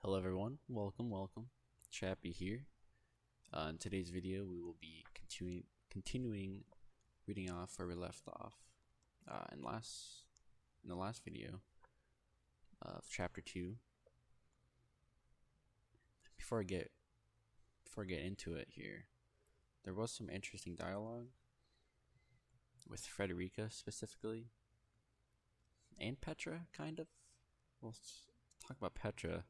Hello everyone, welcome. Chappy here. In today's video, we will be continuing reading off where we left off in the last video of chapter 2. Before I get into it here, there was some interesting dialogue with Frederica specifically, and Petra, kind of. We'll talk about Petra.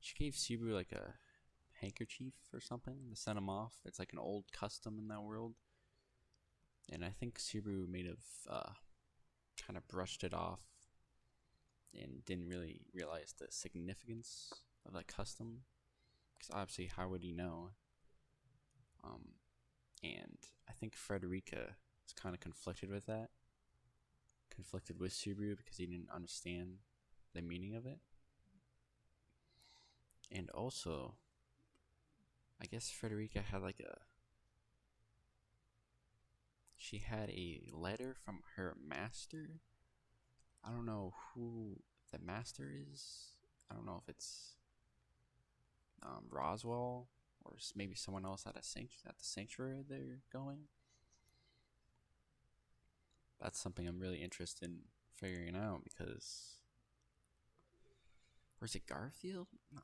She gave Subaru like a handkerchief or something to send him off. It's like an old custom in that world, and I think Subaru may have kind of brushed it off and didn't really realize the significance of that custom, because obviously how would he know? And I think Frederica was kind of conflicted with Subaru because he didn't understand the meaning of it. And also, I guess Frederica had she had a letter from her master. I don't know who the master is. I don't know if it's Roswell or maybe someone else at the sanctuary they're going. That's something I'm really interested in figuring out, because, or is it Garfield? No.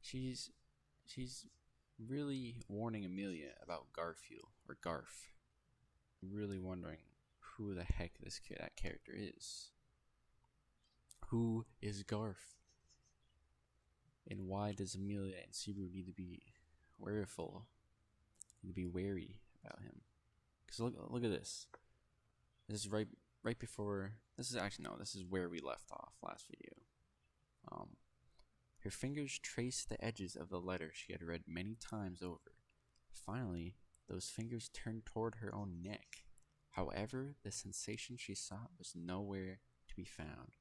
She's really warning Emilia about Garfield or Garf. I'm really wondering who the heck that character is. Who is Garf? And why does Emilia and Subaru need to be wary about him? Because look at this. This is right before. This is where we left off last video. Her fingers traced the edges of the letter she had read many times over. Finally, those fingers turned toward her own neck. However, the sensation she sought was nowhere to be found.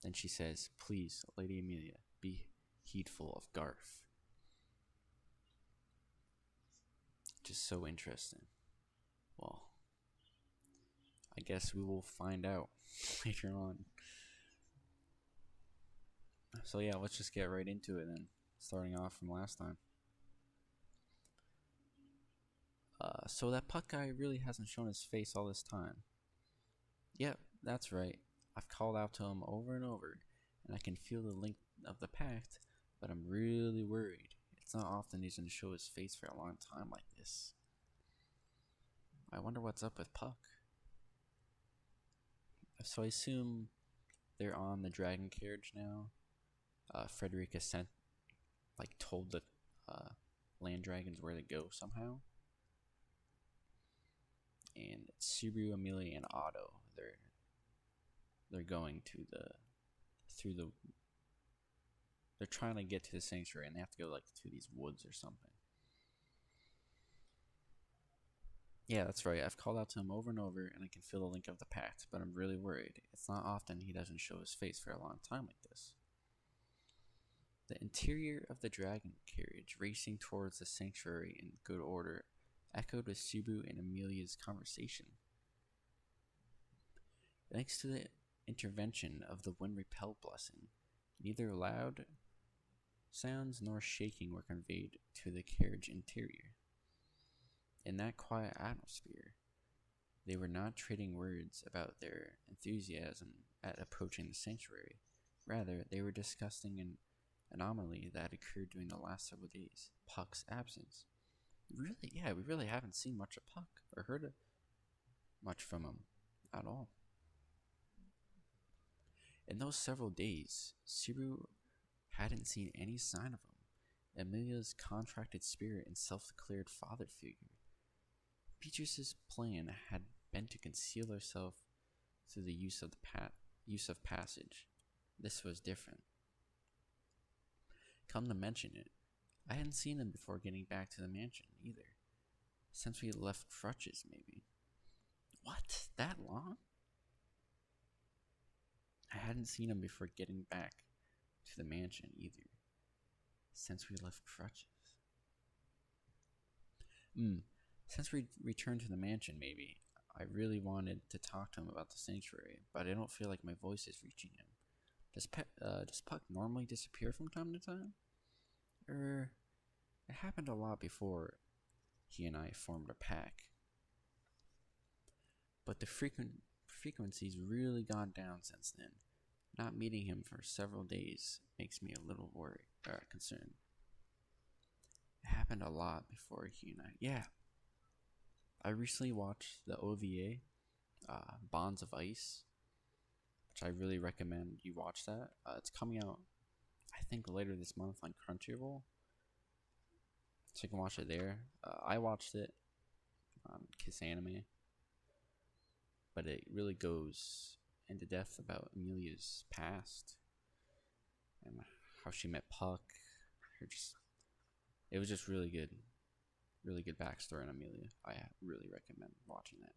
Then she says, "Please, Lady Emilia, be heedful of Garf." Just so interesting. Well, I guess we will find out later on. So yeah, let's just get right into it then, starting off from last time. So that Puck guy really hasn't shown his face all this time. Yep, that's right. I've called out to him over and over, and I can feel the link of the pact, but I'm really worried. It's not often he's going to show his face for a long time like this. I wonder what's up with Puck. So I assume they're on the dragon carriage now. Frederica told the land dragons where to go somehow. And it's Subaru, Emilia, and Otto. They're going they're trying to get to the sanctuary, and they have to go to these woods or something. Yeah, that's right. I've called out to him over and over, and I can feel the link of the pact, but I'm really worried. It's not often he doesn't show his face for a long time like this. The interior of the dragon carriage, racing towards the sanctuary in good order, echoed with Subaru and Emilia's conversation. Thanks to the intervention of the wind repel blessing, neither loud sounds nor shaking were conveyed to the carriage interior. In that quiet atmosphere, they were not trading words about their enthusiasm at approaching the sanctuary. Rather, they were discussing an anomaly that occurred during the last several days: Puck's absence. We really haven't seen much of Puck or heard much from him at all. In those several days, Subaru hadn't seen any sign of him. Emilia's contracted spirit and self-declared father figure. Beatrice's plan had been to conceal herself through the use of passage. This was different. Come to mention it, I hadn't seen him before getting back to the mansion either. Since we left Crutches, maybe. What? That long? I hadn't seen him before getting back to the mansion either. Since we left Crutches. Since we returned to the mansion, maybe. I really wanted to talk to him about the sanctuary, but I don't feel like my voice is reaching him. Does Puck normally disappear from time to time? Or it happened a lot before he and I formed a pack. But the frequency's really gone down since then. Not meeting him for several days makes me a little concerned. It happened a lot before he and I. Yeah, I recently watched the OVA, Bonds of Ice, which I really recommend you watch that. It's coming out, I think, later this month on Crunchyroll, so you can watch it there. I watched it on Kiss Anime, but it really goes into depth about Emilia's past and how she met Puck. It was just really good backstory on Emilia. I really recommend watching that.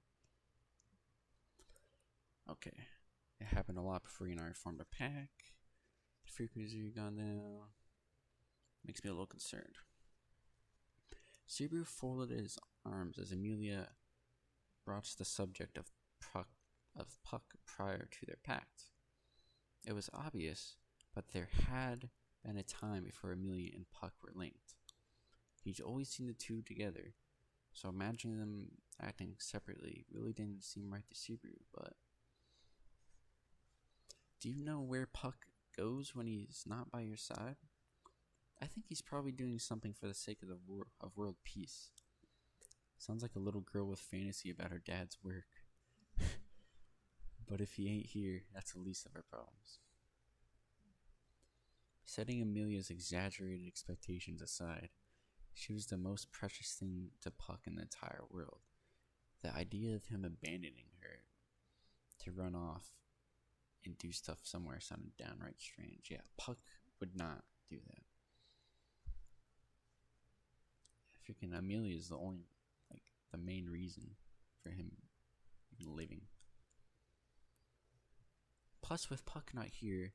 Okay, it happened a lot before you and I formed a pack. The frequency gone down. Makes me a little concerned. Subaru folded his arms as Emilia broached the subject of Puck prior to their pact. It was obvious, but there had been a time before Emilia and Puck were linked. He'd always seen the two together, so imagining them acting separately really didn't seem right to Subaru, but... Do you know where Puck goes when he's not by your side? I think he's probably doing something for the sake of world peace. Sounds like a little girl with fantasy about her dad's work. But if he ain't here, that's the least of our problems. Setting Emilia's exaggerated expectations aside, she was the most precious thing to Puck in the entire world. The idea of him abandoning her to run off and do stuff somewhere sounded downright strange. Yeah, Puck would not do that. Freaking Emilia is the main reason for him living. Plus, with Puck not here,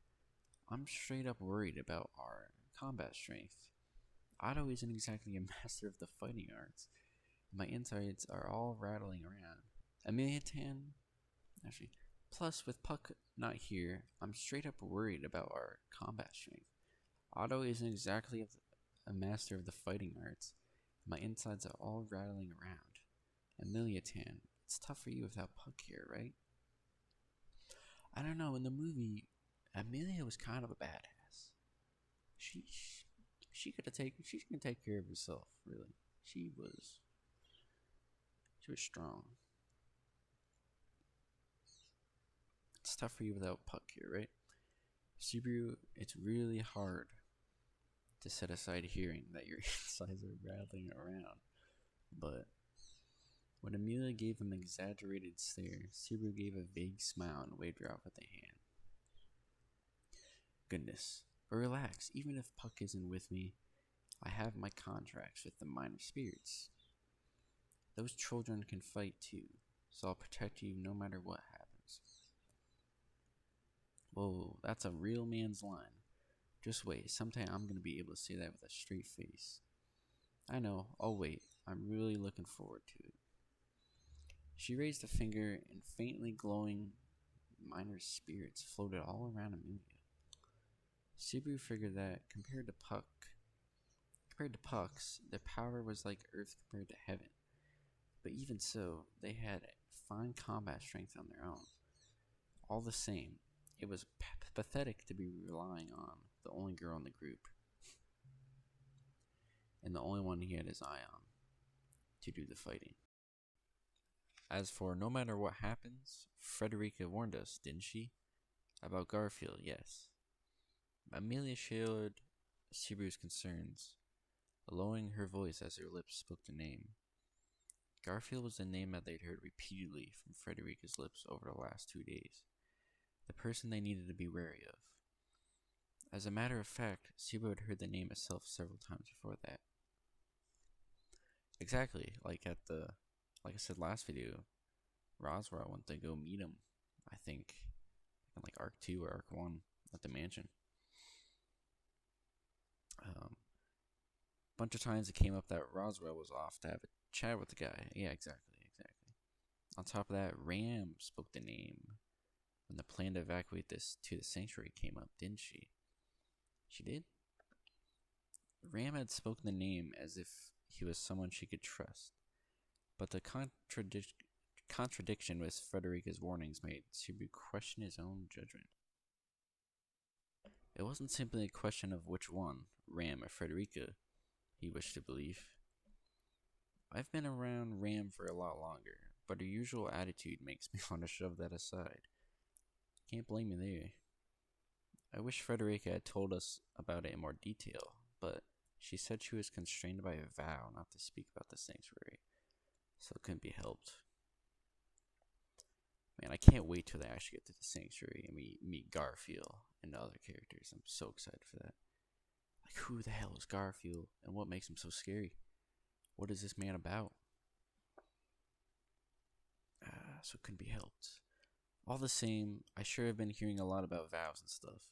I'm straight up worried about our combat strength. Otto isn't exactly a master of the fighting arts. My insides are all rattling around. Plus, with Puck not here, I'm straight up worried about our combat strength. Otto isn't exactly a master of the fighting arts. My insides are all rattling around. Emilia, it's tough for you without Puck here, right? I don't know, in the movie, Emilia was kind of a badass. She can take care of herself, really. She was strong. It's tough for you without Puck here, right? Subaru, it's really hard to set aside hearing that your insides are rattling around. But when Emilia gave him an exaggerated stare, Subaru gave a vague smile and waved her off with a hand. Goodness. But relax, even if Puck isn't with me, I have my contracts with the minor spirits. Those children can fight too, so I'll protect you no matter what happens. Whoa, that's a real man's line. Just wait, sometime I'm gonna be able to say that with a straight face. I know, I'll wait. I'm really looking forward to it. She raised a finger, and faintly glowing minor spirits floated all around Emilia. Subaru figured that compared to Puck's, their power was like Earth compared to heaven. But even so, they had fine combat strength on their own. All the same, it was pathetic to be relying on the only girl in the group, and the only one he had his eye on to do the fighting. As for no matter what happens, Frederica warned us, didn't she? About Garfield, yes. Emilia shared Subaru's concerns, lowering her voice as her lips spoke the name. Garfield was the name that they'd heard repeatedly from Frederica's lips over the last 2 days. The person they needed to be wary of. As a matter of fact, Subaru had heard the name itself several times before that. Exactly, like I said last video, Roswell went to go meet him, I think, in like Arc 2 or Arc 1 at the mansion. Bunch of times it came up that Roswell was off to have a chat with the guy. Yeah, exactly. On top of that, Ram spoke the name when the plan to evacuate this to the sanctuary came up, didn't she? She did? Ram had spoken the name as if he was someone she could trust, but the contradiction with Frederica's warnings made Subaru question his own judgment. It wasn't simply a question of which one, Ram or Frederica, he wished to believe. I've been around Ram for a lot longer, but her usual attitude makes me want to shove that aside. Can't blame me there. I wish Frederica had told us about it in more detail, but she said she was constrained by a vow not to speak about the sanctuary, so it couldn't be helped. Man, I can't wait till they actually get to the sanctuary and we meet Garfield and the other characters. I'm so excited for that. Like, who the hell is Garfield, and what makes him so scary? What is this man about? So it couldn't be helped. All the same, I sure have been hearing a lot about vows and stuff.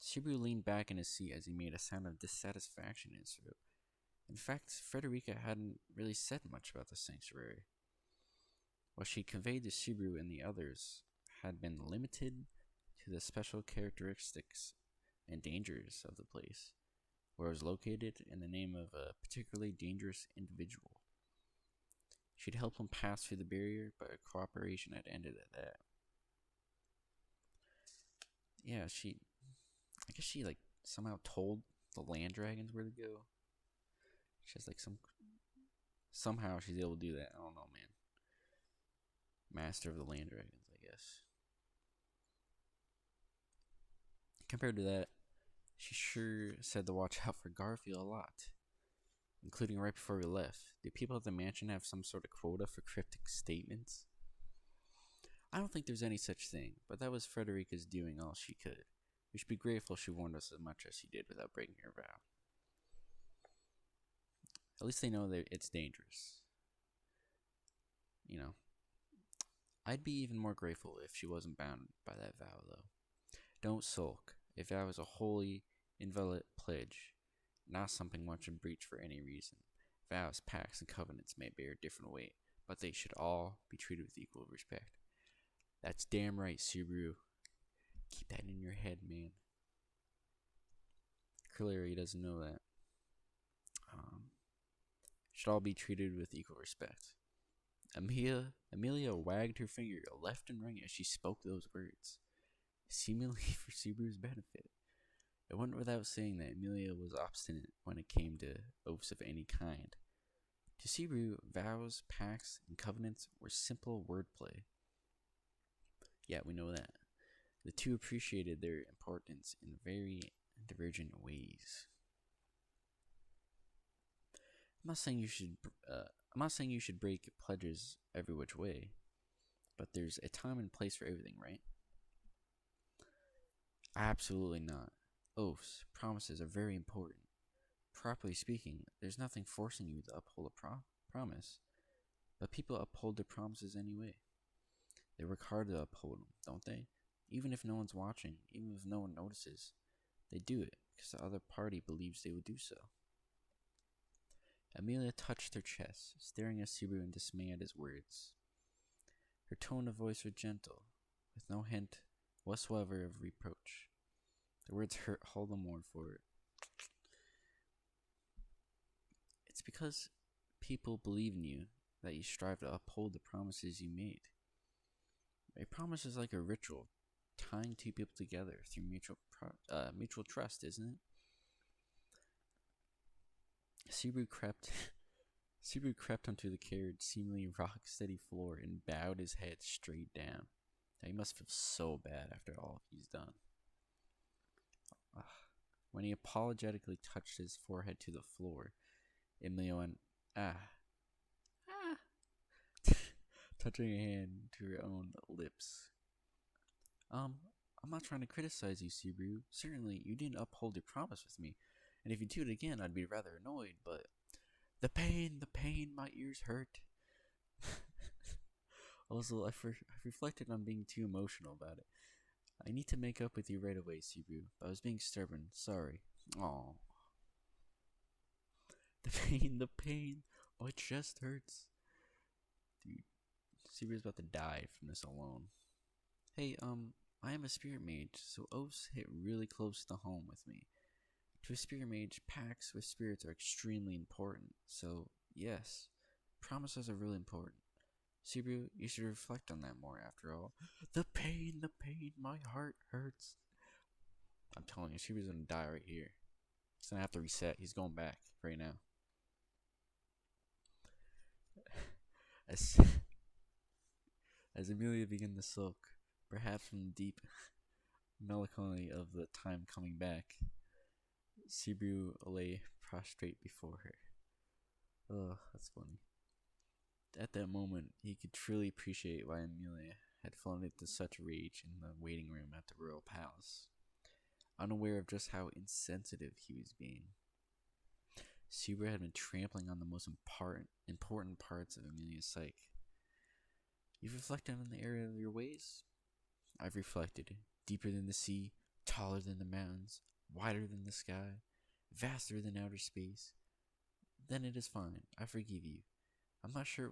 Subaru leaned back in his seat as he made a sound of dissatisfaction in his throat. In fact, Frederica hadn't really said much about the sanctuary. What she conveyed to Subaru and the others had been limited to the special characteristics and dangers of the place, where it was located, in the name of a particularly dangerous individual. She'd helped him pass through the barrier, but her cooperation had ended at that. Yeah, I guess she somehow told the land dragons where to go. She has somehow she's able to do that. I don't know, man. Master of the land dragons, I guess. Compared to that, she sure said to watch out for Garfield a lot, including right before we left. Do people at the mansion have some sort of quota for cryptic statements? I don't think there's any such thing, but that was Frederica's doing all she could. We should be grateful she warned us as much as she did without breaking her vow. At least they know that it's dangerous. You know, I'd be even more grateful if she wasn't bound by that vow, though. Don't sulk. A vow is a holy, inviolate pledge, not something one should breach for any reason. Vows, pacts, and covenants may bear different weight, but they should all be treated with equal respect. That's damn right, Subaru. Keep that in your head, man. Clearly, he doesn't know that. Should all be treated with equal respect. Emilia wagged her finger left and right as she spoke those words, seemingly for Subaru's benefit. It went without saying that Emilia was obstinate when it came to oaths of any kind. To Subaru, vows, pacts, and covenants were simple wordplay. Yeah, we know that. The two appreciated their importance in very divergent ways. I'm not saying you should break pledges every which way, but there's a time and place for everything, right? Absolutely not. Oaths, promises are very important. Properly speaking, there's nothing forcing you to uphold a promise, but people uphold their promises anyway. They work hard to uphold them, don't they? Even if no one's watching, even if no one notices, they do it because the other party believes they would do so. Emilia touched her chest, staring at Subaru in dismay at his words. Her tone of voice was gentle, with no hint whatsoever of reproach. The words hurt all the more for it. It's because people believe in you that you strive to uphold the promises you made. A promise is like a ritual, tying two people together through mutual trust, isn't it? Subaru crept onto the carriage, seemingly rock-steady floor, and bowed his head straight down. Now, he must feel so bad after all he's done. When he apologetically touched his forehead to the floor, Emilia went, touching a hand to her own lips. I'm not trying to criticize you, Subaru. Certainly, you didn't uphold your promise with me, and if you do it again, I'd be rather annoyed, but the pain, my ears hurt. Also, I've reflected on being too emotional about it. I need to make up with you right away, Subaru, but I was being stubborn. Sorry. Aww. The pain, my chest hurts. Dude, Subaru's about to die from this alone. Hey, I am a spirit mage, so oaths hit really close to home with me. To a spirit mage, pacts with spirits are extremely important, so yes, promises are really important. Subaru, you should reflect on that more after all. The pain, my heart hurts. I'm telling you, Subaru's gonna die right here. He's gonna have to reset. He's going back right now. As, as Emilia began to sulk, perhaps from the deep melancholy of the time coming back, Subaru lay prostrate before her. Oh, that's funny. At that moment, he could truly appreciate why Emilia had fallen into such rage in the waiting room at the royal palace, unaware of just how insensitive he was being. Subaru had been trampling on the most important parts of Emilia's psyche. You've reflected on the area of your ways? I've reflected. Deeper than the sea, taller than the mountains, wider than the sky, vaster than outer space. Then it is fine. I forgive you. I'm not sure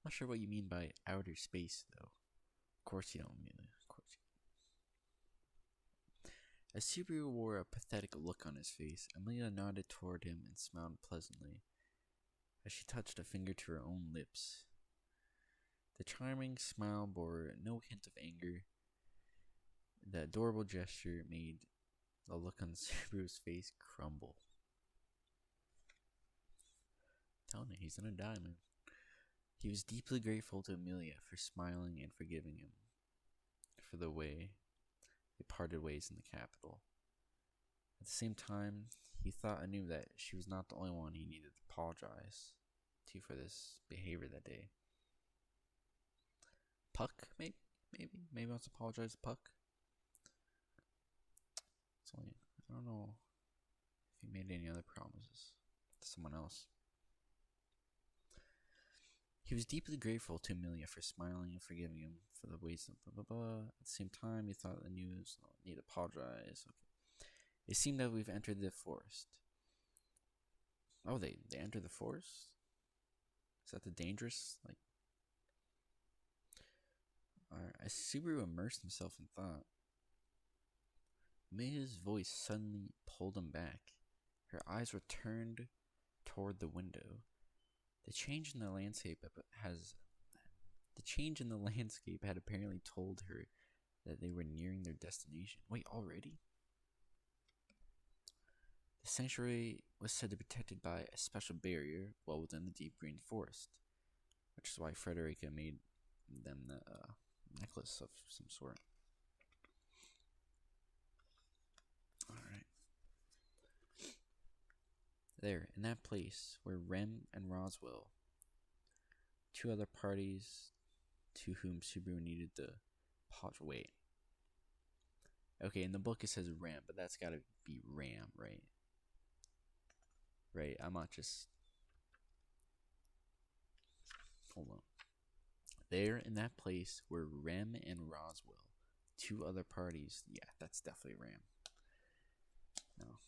what you mean by outer space, though. Of course you don't, Amelia. Of course you don't. As Subaru wore a pathetic look on his face, Amelia nodded toward him and smiled pleasantly as she touched a finger to her own lips. The charming smile bore no hint of anger. The adorable gesture made the look on Subaru's face crumble. Telling you, he's gonna die, man. He was deeply grateful to Emilia for smiling and forgiving him for the way they parted ways in the capital. At the same time, he thought anew that she was not the only one he needed to apologize to for this behavior that day. Puck, maybe wants to apologize to Puck. I don't know if he made any other promises to someone else. He was deeply grateful to Emilia for smiling and forgiving him for the ways of blah blah blah. At the same time, he thought the news need to apologize. Okay. It seemed that we've entered the forest. Oh, they entered the forest? Is that the dangerous, like... As Subaru immersed himself in thought, Emilia's voice suddenly pulled him back. Her eyes were turned toward the window. The change in the landscape had apparently told her that they were nearing their destination. Wait, already? The sanctuary was said to be protected by a special barrier well within the deep green forest, which is why Frederica made them the necklace of some sort. Alright. There, in that place, were Rem and Roswell, two other parties to whom Subaru needed to wait. Okay, in the book it says Ram, but that's gotta be Ram, right? Right, I'm not just... Hold on. There, in that place, were Rem and Roswell, two other parties. Yeah, that's definitely Ram. No.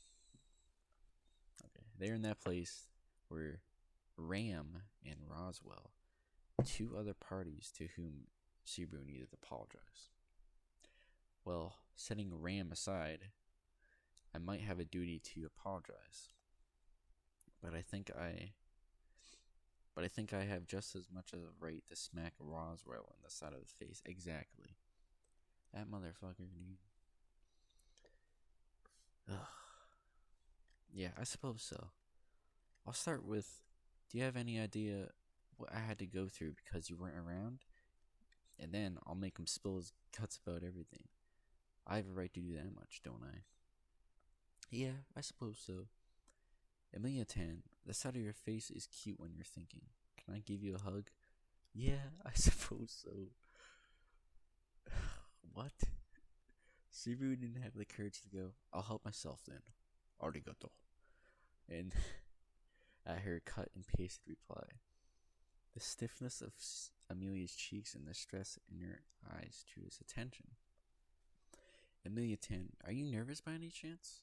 Okay, there in that place were Ram and Roswell, two other parties to whom Subaru needed to apologize. Well, setting Ram aside, I might have a duty to apologize. But I think I have just as much of a right to smack Roswell in the side of the face. Exactly. That motherfucker, dude. Ugh. Yeah, I suppose so. I'll start with, do you have any idea what I had to go through because you weren't around? And then I'll make him spill his guts about everything. I have a right to do that much, don't I? Yeah, I suppose so. Emilia Tan, the side of your face is cute when you're thinking. Can I give you a hug? Yeah, I suppose so. What? Subaru didn't have the courage to go, I'll help myself then. Arigato. And at her cut and pasted reply. The stiffness of Emilia's cheeks and the stress in her eyes drew his attention. Emilia Tan, are you nervous by any chance?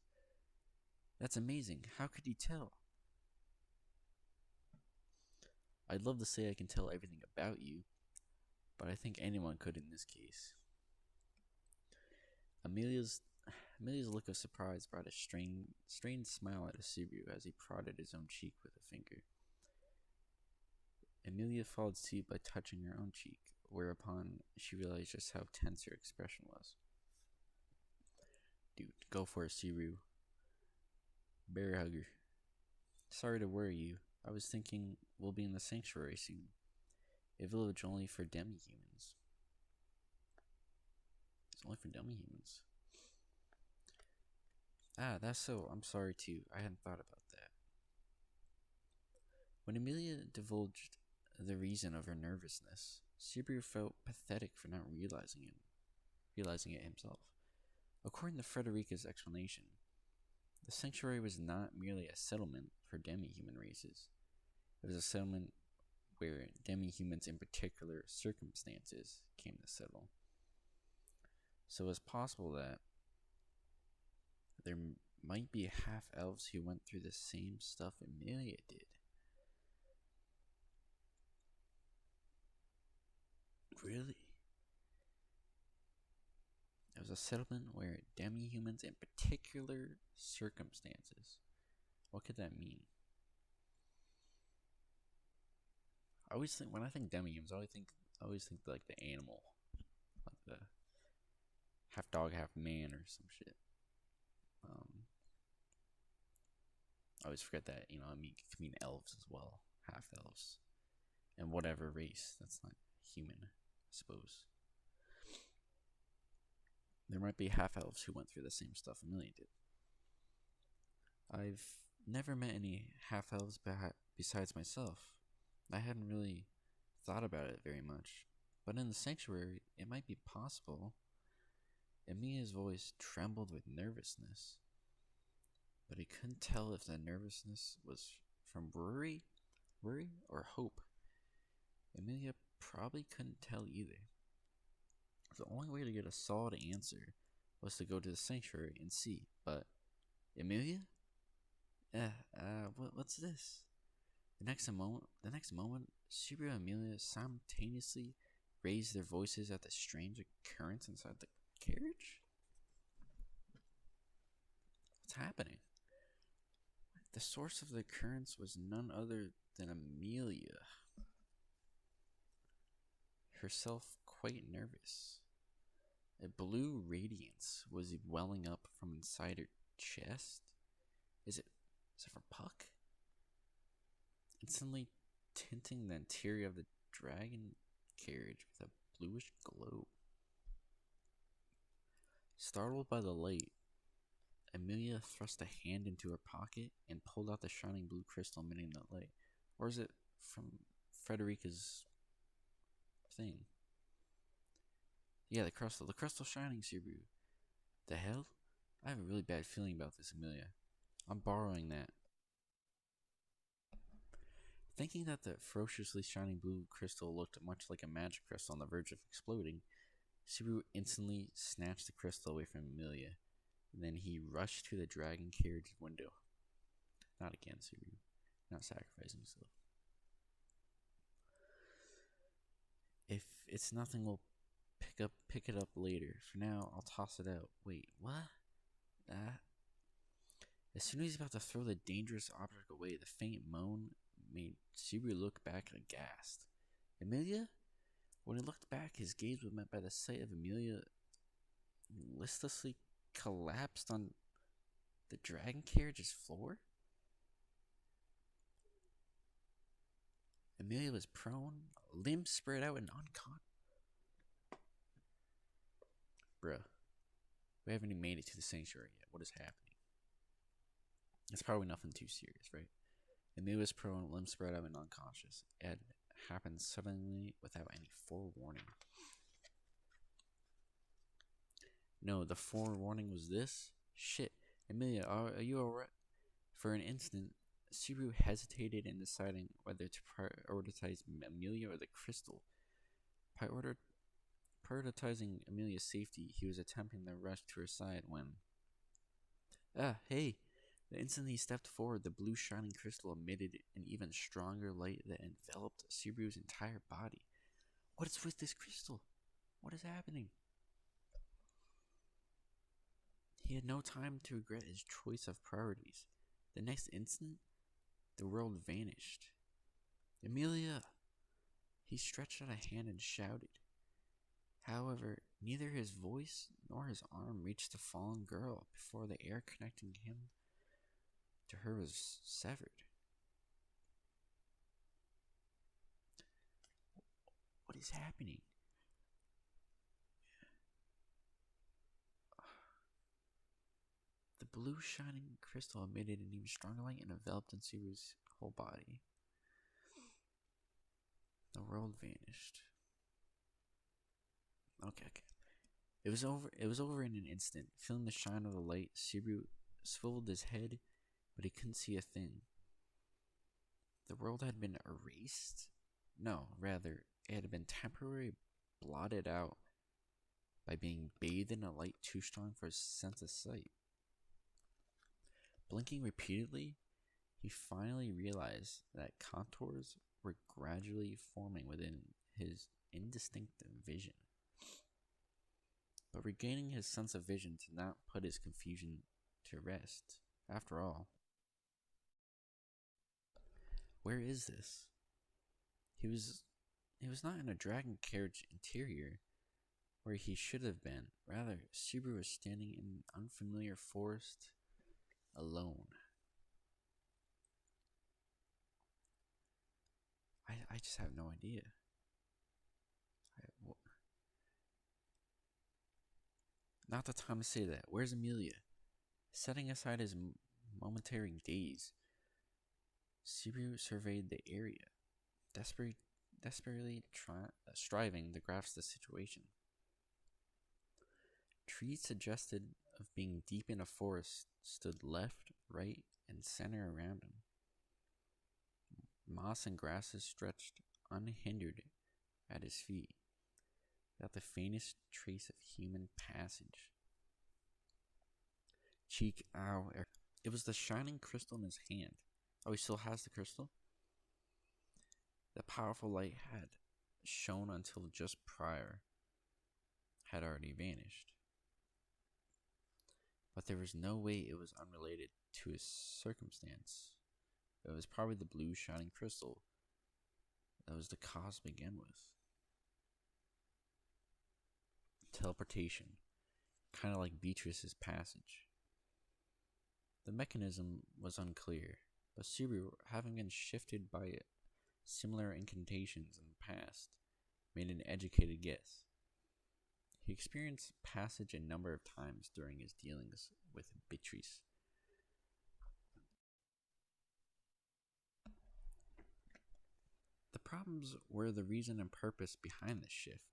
That's amazing. How could you tell? I'd love to say I can tell everything about you. but I think anyone could in this case. Emilia's look of surprise brought a strained smile out of Subaru as he prodded his own cheek with a finger. Emilia followed suit by touching her own cheek, whereupon she realized just how tense her expression was. Dude, go for it, Subaru. Bear hugger. Sorry to worry you. I was thinking we'll be in the sanctuary soon. A village only for demi-humans. It's only for demi-humans. Ah, that's so. I'm sorry too. I hadn't thought about that. When Emilia divulged the reason of her nervousness, Subaru felt pathetic for not realizing it himself. According to Frederica's explanation, the sanctuary was not merely a settlement for demi-human races. It was a settlement where demi-humans in particular circumstances came to settle. So it's possible that there might be half-elves who went through the same stuff Emilia did. Really? It was a settlement where demi-humans in particular circumstances. What could that mean? I always think, when I think demi-humans, I always think like the animal. Like the half dog, half man or some shit. I always forget that, it can mean elves as well. Half elves. And whatever race that's not human, I suppose. There might be half elves who went through the same stuff Emilia did. I've never met any half elves besides myself. I hadn't really thought about it very much. But in the sanctuary, it might be possible. Emilia's voice trembled with nervousness. But he couldn't tell if the nervousness was from worry, or hope. Emilia probably couldn't tell either. The only way to get a solid answer was to go to the sanctuary and see. But Emilia? What's this? The next moment, Subaru and Emilia simultaneously raised their voices at the strange occurrence inside the carriage? What's happening? The source of the occurrence was none other than Emilia, herself quite nervous. A blue radiance was welling up from inside her chest. Is it from Puck? Instantly tinting the interior of the dragon carriage with a bluish glow. Startled by the light, Emilia thrust a hand into her pocket and pulled out the shining blue crystal emitting the light. Or is it from Frederica's thing? Yeah, the crystal shining, Subaru. The hell? I have a really bad feeling about this, Emilia. I'm borrowing that. Thinking that the ferociously shining blue crystal looked much like a magic crystal on the verge of exploding, Subaru instantly snatched the crystal away from Emilia. Then he rushed to the dragon carriage window. Not again, Subaru. Not sacrificing yourself. If it's nothing, we'll pick it up later. For now, I'll toss it out. Wait, what? As soon as he's about to throw the dangerous object away, the faint moan made Subaru look back aghast. Emilia? When he looked back, his gaze was met by the sight of Emilia listlessly collapsed on the dragon carriage's floor. Emilia was prone, limbs spread out and unconscious. Bruh, we haven't even made it to the sanctuary yet. What is happening? It's probably nothing too serious, right? Emilia was prone, limbs spread out and unconscious. It happened suddenly without any forewarning. No, the forewarning was this? Shit. Emilia, are you alright? For an instant, Subaru hesitated in deciding whether to prioritize Emilia or the crystal. Prioritizing Emilia's safety, he was attempting to rush to her side when... hey! The instant he stepped forward, the blue shining crystal emitted an even stronger light that enveloped Subaru's entire body. What is with this crystal? What is happening? He had no time to regret his choice of priorities. The next instant, the world vanished. Emilia! He stretched out a hand and shouted. However, neither his voice nor his arm reached the fallen girl before the air connecting him to her was severed. What is happening? The blue shining crystal emitted an even stronger light and enveloped in Subaru's whole body. The world vanished. Okay. It was over in an instant. Feeling the shine of the light, Subaru swiveled his head, but he couldn't see a thing. The world had been erased? No, rather, it had been temporarily blotted out by being bathed in a light too strong for his sense of sight. Blinking repeatedly, he finally realized that contours were gradually forming within his indistinct vision. But regaining his sense of vision did not put his confusion to rest. After all, where is this? He was not in a dragon carriage interior where he should have been. Rather, Subaru was standing in an unfamiliar forest alone. I just have no idea. Not the time to say that. Where's Emilia? Setting aside his momentary daze, Subaru surveyed the area, desperately striving to grasp the situation. Trees suggested of being deep in a forest stood left, right, and center around him. Moss and grasses stretched unhindered at his feet, without the faintest trace of human passage. Cheek, ow. It was the shining crystal in his hand. Oh, he still has the crystal? The powerful light had shone until just prior had already vanished. But there was no way it was unrelated to his circumstance. It was probably the blue shining crystal that was the cause to begin with. Teleportation, kind of like Beatrice's passage. The mechanism was unclear, but Subaru, having been shifted by similar incantations in the past, made an educated guess. He experienced passage a number of times during his dealings with Beatrice. The problems were the reason and purpose behind this shift,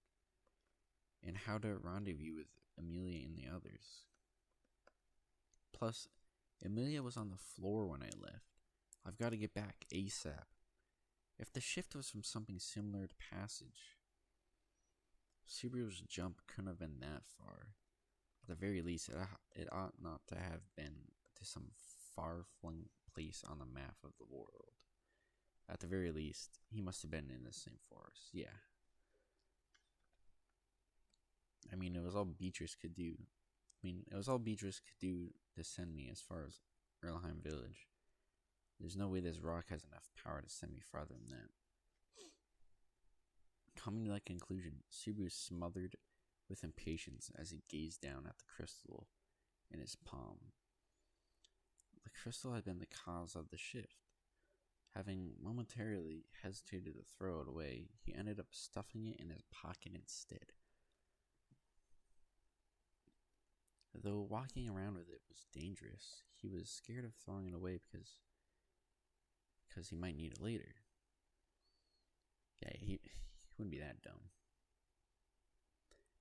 and how to rendezvous with Emilia and the others. Plus, Emilia was on the floor when I left. I've got to get back ASAP. If the shift was from something similar to passage, Subaru's jump couldn't have been that far. At the very least, it ought not to have been to some far-flung place on the map of the world. At the very least, he must have been in the same forest. Yeah. I mean, it was all Beatrice could do. To send me as far as Erlheim Village. There's no way this rock has enough power to send me farther than that. Coming to that conclusion, Subaru smothered with impatience as he gazed down at the crystal in his palm. The crystal had been the cause of the shift. Having momentarily hesitated to throw it away, he ended up stuffing it in his pocket instead. Though walking around with it was dangerous, he was scared of throwing it away because he might need it later. Yeah, he wouldn't be that dumb.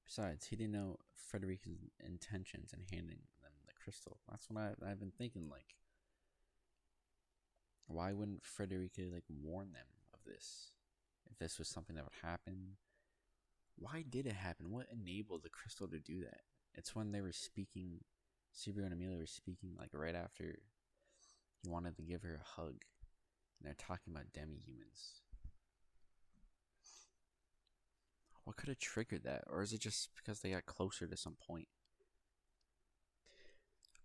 Besides, he didn't know Frederica's intentions in handing them the crystal. That's what I've been thinking, like, why wouldn't Frederica, warn them of this? If this was something that would happen, why did it happen? What enabled the crystal to do that? It's when they were speaking, Subaru and Emilia were speaking, right after he wanted to give her a hug. And they're talking about demi-humans. What could have triggered that? Or is it just because they got closer to some point?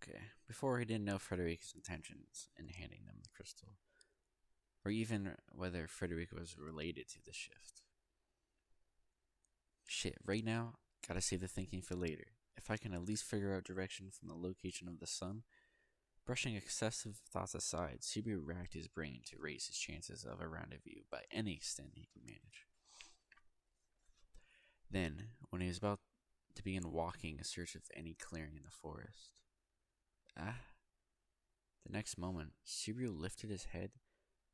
Okay. Before, he didn't know Frederica's intentions in handing them the crystal, or even whether Frederica was related to the shift. Shit, right now, gotta save the thinking for later. If I can at least figure out direction from the location of the sun. Brushing excessive thoughts aside, Subaru racked his brain to raise his chances of a rendezvous by any extent he could manage. Then, when he was about to begin walking in search of any clearing in the forest, the next moment, Subaru lifted his head,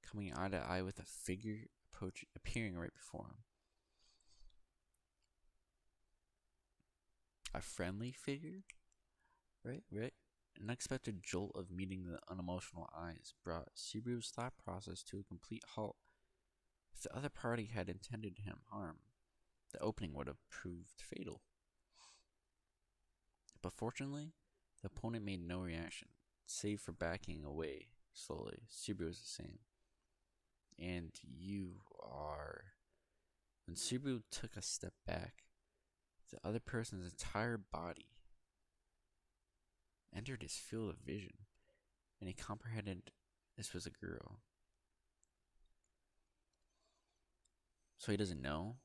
coming eye to eye with a figure appearing right before him. A friendly figure? Right? An unexpected jolt of meeting the unemotional eyes brought Subaru's thought process to a complete halt. If the other party had intended him harm, the opening would have proved fatal. But fortunately, the opponent made no reaction, save for backing away slowly. Subaru was the same. And you are... When Subaru took a step back, the other person's entire body entered his field of vision, and he comprehended this was a girl. So he doesn't know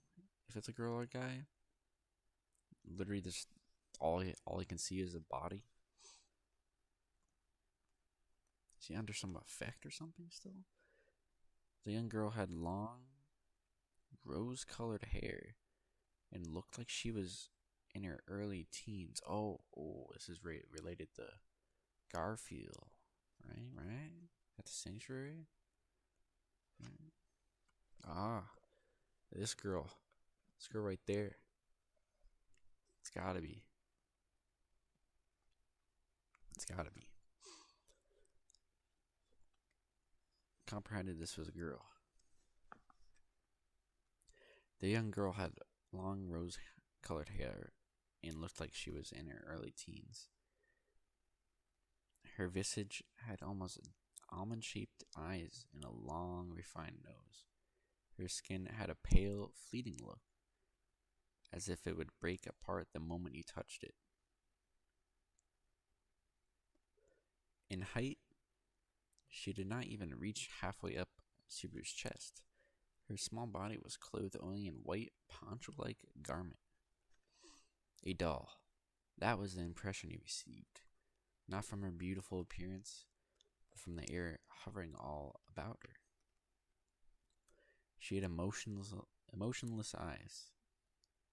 if it's a girl or a guy. Literally, just all he can see is a body. Is he under some effect or something still? The young girl had long, rose-colored hair and looked like she was in her early teens. Oh, this is related to Garfield, right? At the sanctuary. Right. Ah, this girl right there. It's gotta be. Comprehended this was a girl. The young girl had long rose-colored hair and looked like she was in her early teens. Her visage had almost almond-shaped eyes and a long, refined nose. Her skin had a pale, fleeting look, as if it would break apart the moment you touched it. In height, she did not even reach halfway up Subaru's chest. Her small body was clothed only in white, poncho-like garment. A doll. That was the impression he received, not from her beautiful appearance, but from the air hovering all about her. She had emotionless eyes,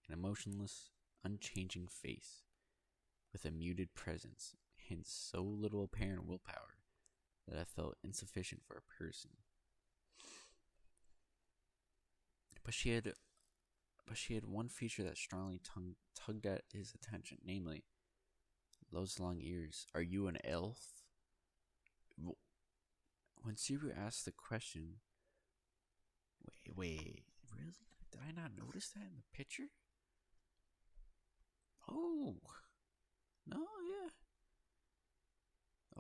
an emotionless, unchanging face, with a muted presence, hence so little apparent willpower that I felt insufficient for a person. But she had one feature that strongly tugged at his attention, namely, those long ears. Are you an elf? When Subaru asked the question, wait, really? Did I not notice that in the picture? Oh, no, yeah.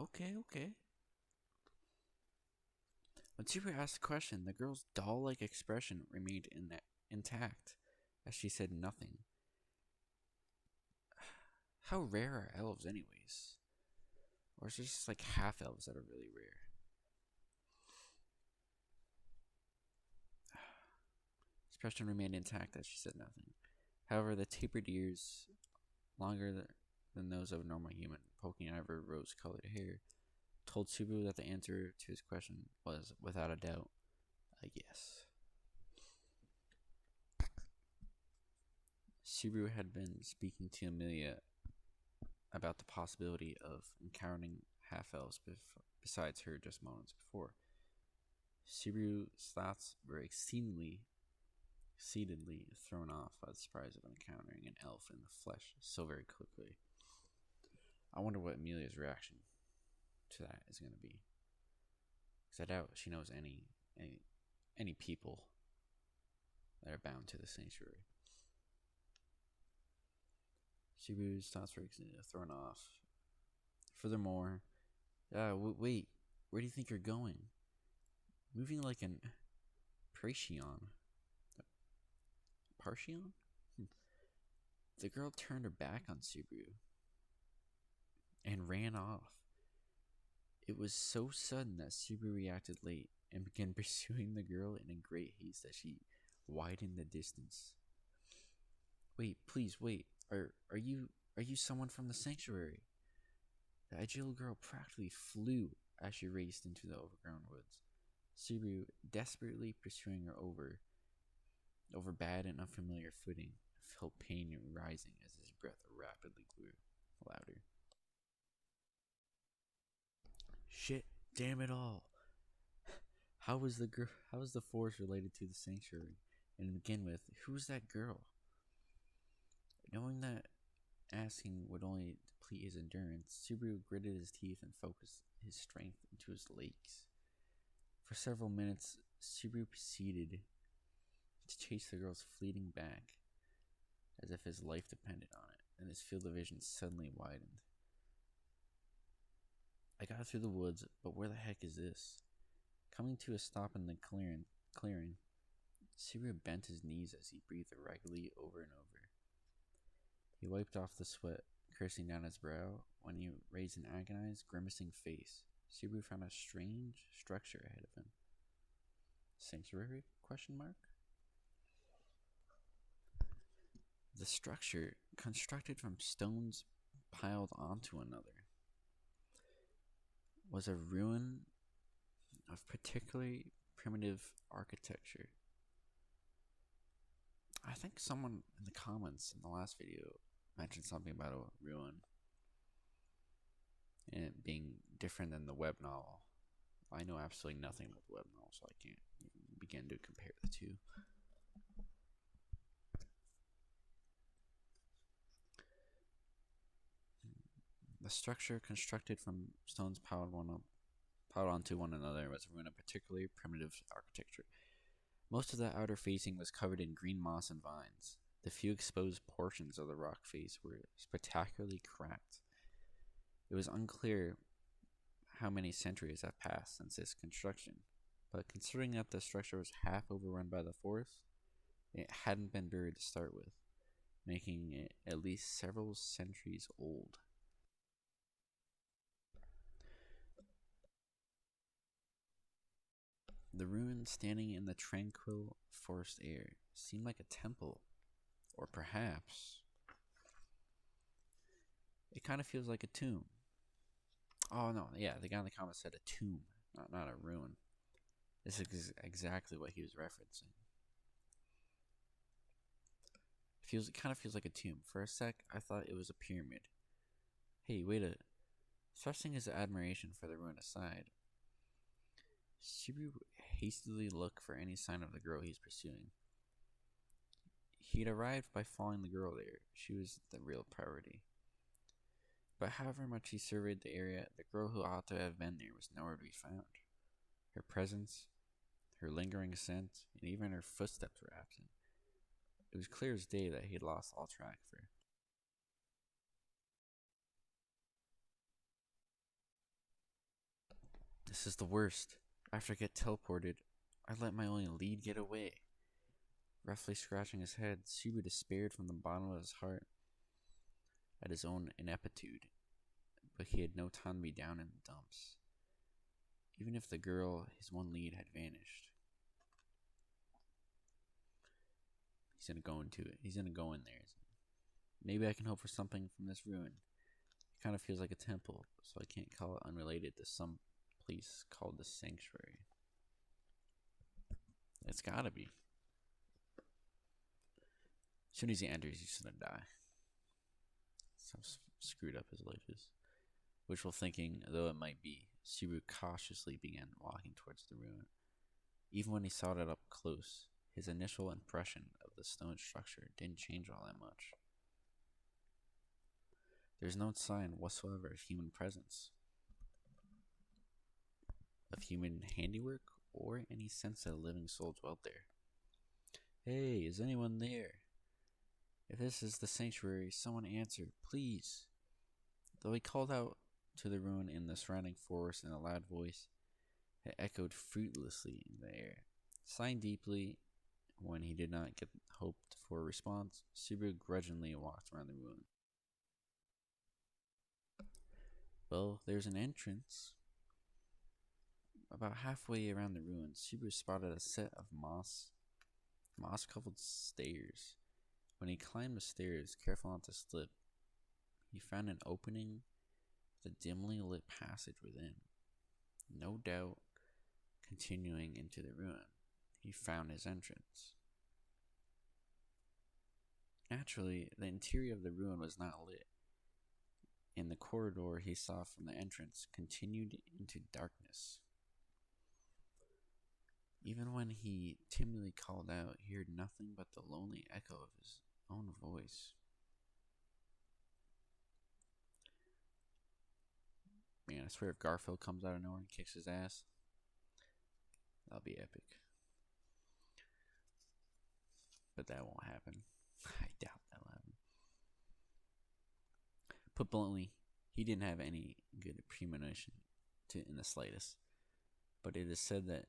Okay. When Subaru asked the question, the girl's doll-like expression remained intact, as she said nothing. How rare are elves, anyways? Or is it just like half elves that are really rare? Expression remained intact as she said nothing. However, the tapered ears, longer than those of a normal human, poking out of her rose-colored hair, told Subaru that the answer to his question was, without a doubt, a yes. Subaru had been speaking to Emilia about the possibility of encountering half-elves besides her just moments before. Subaru's thoughts were exceedingly thrown off by the surprise of encountering an elf in the flesh so very quickly. I wonder what Emilia's reaction to that is going to be, because I doubt she knows any people that are bound to the sanctuary. Subaru's thoughts were thrown off. Furthermore, wait, where do you think you're going? Moving like an Parcheon? The girl turned her back on Subaru and ran off. It was so sudden that Subaru reacted late and began pursuing the girl in a great haste that she widened the distance. Wait, please wait. Are you someone from the sanctuary? The agile girl practically flew as she raced into the overgrown woods. Subaru, desperately pursuing her over bad and unfamiliar footing, felt pain rising as his breath rapidly grew louder. Shit, damn it all. How was the force related to the sanctuary? And to begin with, who was that girl? Knowing that asking would only deplete his endurance, Subaru gritted his teeth and focused his strength into his legs. For several minutes, Subaru proceeded to chase the girl's fleeting back, as if his life depended on it, and his field of vision suddenly widened. I got through the woods, but where the heck is this? Coming to a stop in the clearing, Subaru bent his knees as he breathed irregularly over and over. He wiped off the sweat coursing down his brow when he raised an agonized, grimacing face. Subaru found a strange structure ahead of him. Sanctuary? Question mark? The structure, constructed from stones piled onto another, was a ruin of particularly primitive architecture. I think someone in the comments in the last video mentioned something about a ruin and it being different than the web novel. I know absolutely nothing about the web novel, so I can't even begin to compare the two. The structure, constructed from stones piled onto one another, was a ruin of particularly primitive architecture. Most of the outer facing was covered in green moss and vines. The few exposed portions of the rock face were spectacularly cracked. It was unclear how many centuries have passed since its construction, but considering that the structure was half overrun by the forest, it hadn't been buried to start with, making it at least several centuries old. The ruin, standing in the tranquil forest air, seemed like a temple, or perhaps it kind of feels like a tomb. Oh no, yeah, the guy in the comments said a tomb, not a ruin. This is exactly what he was referencing. It kind of feels like a tomb. For a sec, I thought it was a pyramid. Hey, wait a. Thrusting his admiration for the ruin aside, Subaru hastily looked for any sign of the girl he's pursuing. He'd arrived by following the girl there. She was the real priority. But however much he surveyed the area, the girl who ought to have been there was nowhere to be found. Her presence, her lingering scent, and even her footsteps were absent. It was clear as day that he had lost all track of her. This is the worst. After I get teleported, I let my only lead get away. Roughly scratching his head, Subaru despaired from the bottom of his heart at his own ineptitude, but he had no time to be down in the dumps. Even if the girl, his one lead, had vanished. He's gonna go into it. He's gonna go in there. Maybe I can hope for something from this ruin. It kind of feels like a temple, so I can't call it unrelated to some place called the sanctuary. It's gotta be. As soon as he enters, he's gonna die. So screwed up his life is. Wishful thinking, though it might be, Subaru cautiously began walking towards the ruin. Even when he saw it up close, his initial impression of the stone structure didn't change all that much. There's no sign whatsoever of human presence, of human handiwork, or any sense that a living soul dwelt there. Hey, is anyone there? If this is the sanctuary, someone answer, please. Though he called out to the ruin in the surrounding forest in a loud voice, it echoed fruitlessly in the air. Sighing deeply, When he did not get hoped for a response, Subaru grudgingly walked around the ruin. Well, there's an entrance. About halfway around the ruins, Subaru spotted a set of moss-covered stairs. When he climbed the stairs, careful not to slip, he found an opening with a dimly lit passage within. No doubt, continuing into the ruin, he found his entrance. Naturally, the interior of the ruin was not lit, and the corridor he saw from the entrance continued into darkness. Even when he timidly called out, he heard nothing but the lonely echo of his own voice. Man, I swear if Garfield comes out of nowhere and kicks his ass, that'll be epic. But that won't happen. I doubt that'll happen. Put bluntly, he didn't have any good premonition in the slightest. But it is said that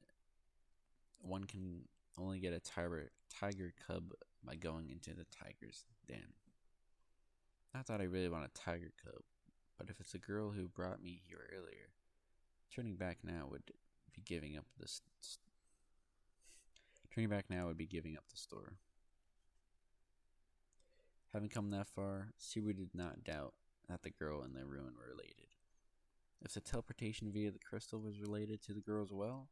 one can only get a tiger cub by going into the tiger's den. Not that I really want a tiger cub, but if it's a girl who brought me here earlier, turning back now would be giving up the store. Having come that far, Subaru did not doubt that the girl and the ruin were related. If the teleportation via the crystal was related to the girl as well,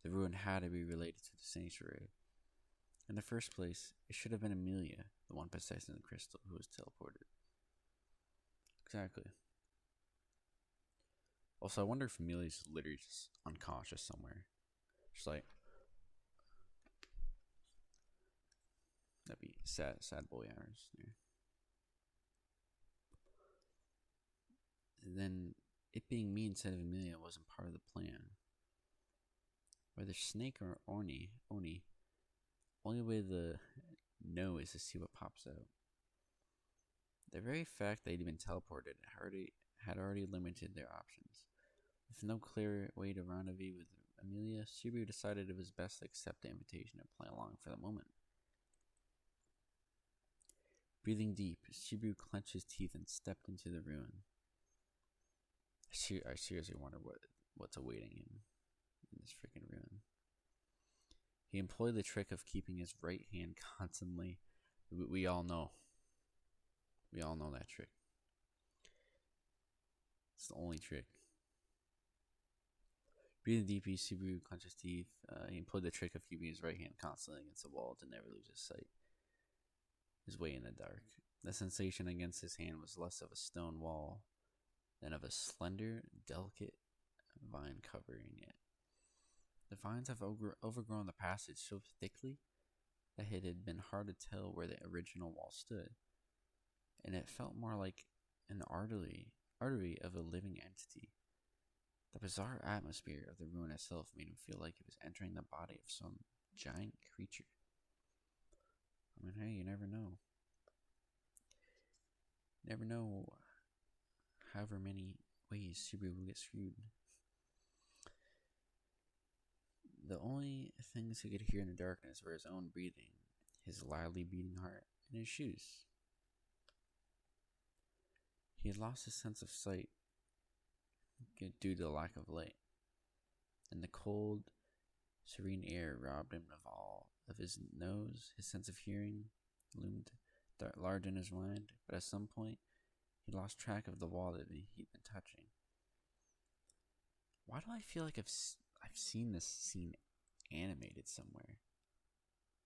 the ruin had to be related to the sanctuary. In the first place, it should have been Emilia, the one possessing the crystal, who was teleported. Exactly. Also, I wonder if Emilia's literally just unconscious somewhere. Just like, that'd be sad boy hours there. And then, it being me instead of Emilia wasn't part of the plan. Whether Snake or Oni, only way to know is to see what pops out. The very fact that he'd been teleported had already limited their options. With no clear way to rendezvous with Emilia, Subaru decided it was best to accept the invitation and play along for the moment. Breathing deep, Subaru clenched his teeth and stepped into the ruin. I seriously wonder what's awaiting him in this freaking ruin. He employed the trick of keeping his right hand constantly. We all know. We all know that trick. It's the only trick. Breathing deeply, Subaru clenched his teeth. He employed the trick of keeping his right hand constantly against the wall to never lose his sight. His way in the dark. The sensation against his hand was less of a stone wall than of a slender, delicate vine covering it. The vines have overgrown the passage so thickly that it had been hard to tell where the original wall stood, and it felt more like an artery of a living entity. The bizarre atmosphere of the ruin itself made him feel like he was entering the body of some giant creature. I mean, hey, you never know. Never know however many ways Subaru will get screwed. The only things he could hear in the darkness were his own breathing, his loudly beating heart, and his shoes. He had lost his sense of sight due to the lack of light, and the cold, serene air robbed him of all of his nose. His sense of hearing loomed large in his mind, but at some point, he lost track of the wall that he'd been touching. Why do I feel like I've seen this scene animated somewhere?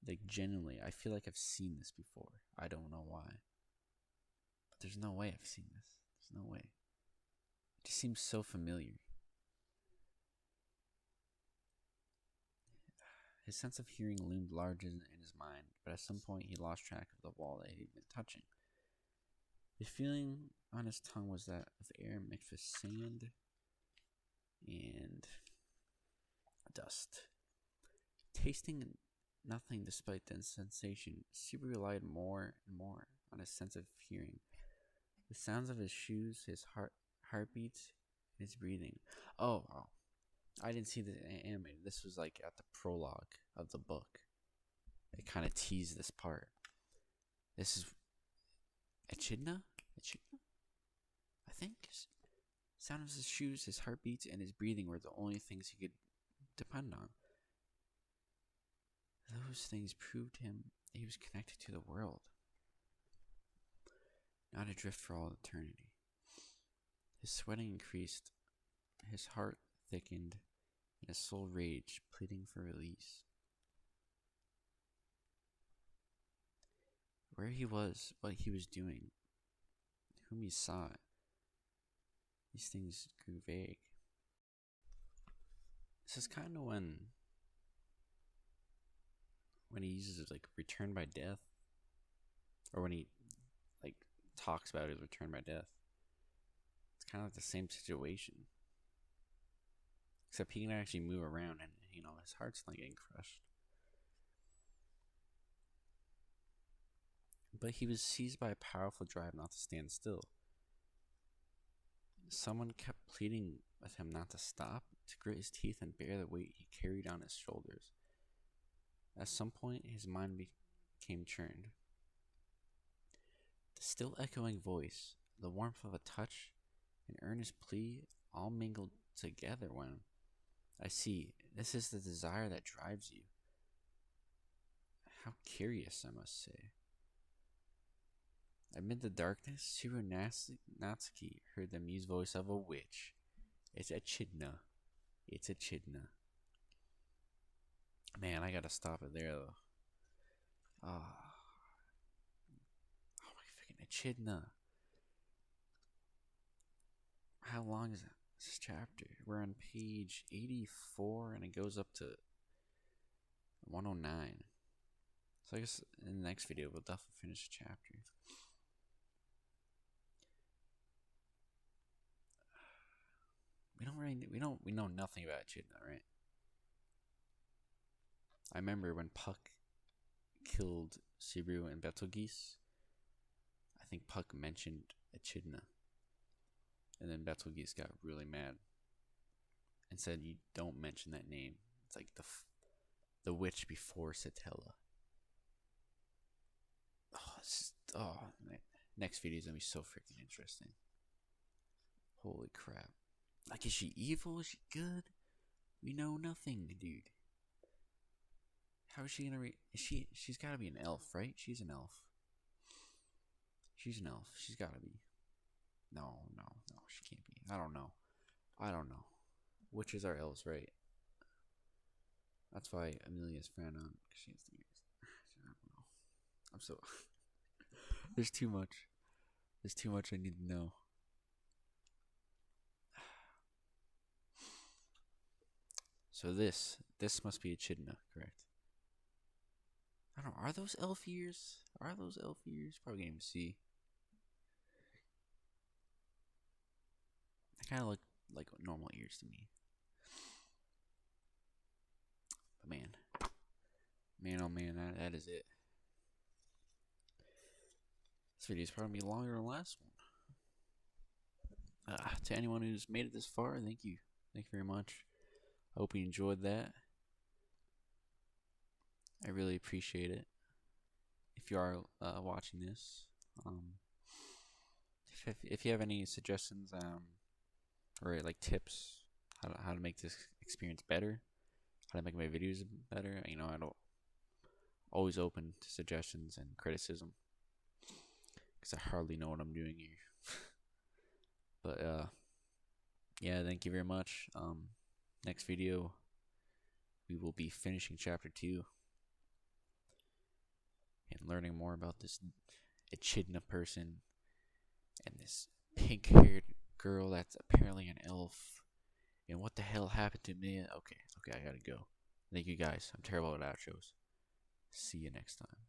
Like, genuinely, I feel like I've seen this before. I don't know why. But there's no way I've seen this. There's no way. It just seems so familiar. His sense of hearing loomed large in his mind, but at some point he lost track of the wall that he'd been touching. The feeling on his tongue was that of air mixed with sand and dust. Tasting nothing despite the sensation, Subaru relied more and more on his sense of hearing. The sounds of his shoes, his heartbeats, and his breathing. Oh, I didn't see the animated. This was like at the prologue of the book. it kind of teased this part. This is Echidna? Echidna? I think. Sound of his shoes, his heartbeats, and his breathing were the only things he could depend on. Those things proved him that he was connected to the world, not adrift for all eternity. His sweating increased, his heart thickened, and his soul raged, pleading for release. Where he was, what he was doing, whom he sought, these things grew vague. This is kind of when he uses like return by death, or when he like talks about his return by death. It's kind of like the same situation, except he can actually move around, and his heart's not getting crushed. But he was seized by a powerful drive not to stand still. Someone kept pleading with him not to stop, to grit his teeth and bear the weight he carried on his shoulders. At some point, his mind became churned. The still echoing voice, the warmth of a touch, an earnest plea, all mingled together when, I see, this is the desire that drives you. How curious, I must say. Amid the darkness, Subaru Natsuki heard the amused voice of a witch. It's Echidna. It's Echidna. Man, I gotta stop it there, though. Oh my freaking Echidna. How long is this chapter? We're on page 84, and it goes up to 109. So I guess in the next video, we'll definitely finish the chapter. We know nothing about Echidna, right? I remember when Puck killed Subaru and Betelgeuse, I think Puck mentioned Echidna, and then Betelgeuse got really mad and said, "You don't mention that name. It's like the witch before Satella." Next video is gonna be so freaking interesting. Holy crap! Like, is she evil? Is she good? We know nothing, dude. How is she gonna she's gotta be an elf, right? She's an elf. She's an elf. She's gotta be. No, she can't be. I don't know. Witches are elves, right? That's why Emilia's frowned on, because she has the ears. I don't know. I'm so there's too much. There's too much I need to know. So this must be Echidna, correct? I don't know. Are those elf ears? Probably can't even see. They kind of look like normal ears to me. But man, oh man, that is it. This video is probably gonna be longer than the last one. To anyone who's made it this far, thank you. Thank you very much. I hope you enjoyed that. I really appreciate it. If you are watching this, if you have any suggestions, or like tips, how to make this experience better, how to make my videos better, I'm always open to suggestions and criticism, because I hardly know what I'm doing here. But yeah, thank you very much. Next video, we will be finishing chapter 2 and learning more about this Echidna person and this pink-haired girl that's apparently an elf, and what the hell happened to me. Okay, I gotta go. Thank you guys. I'm terrible at outros. See you next time.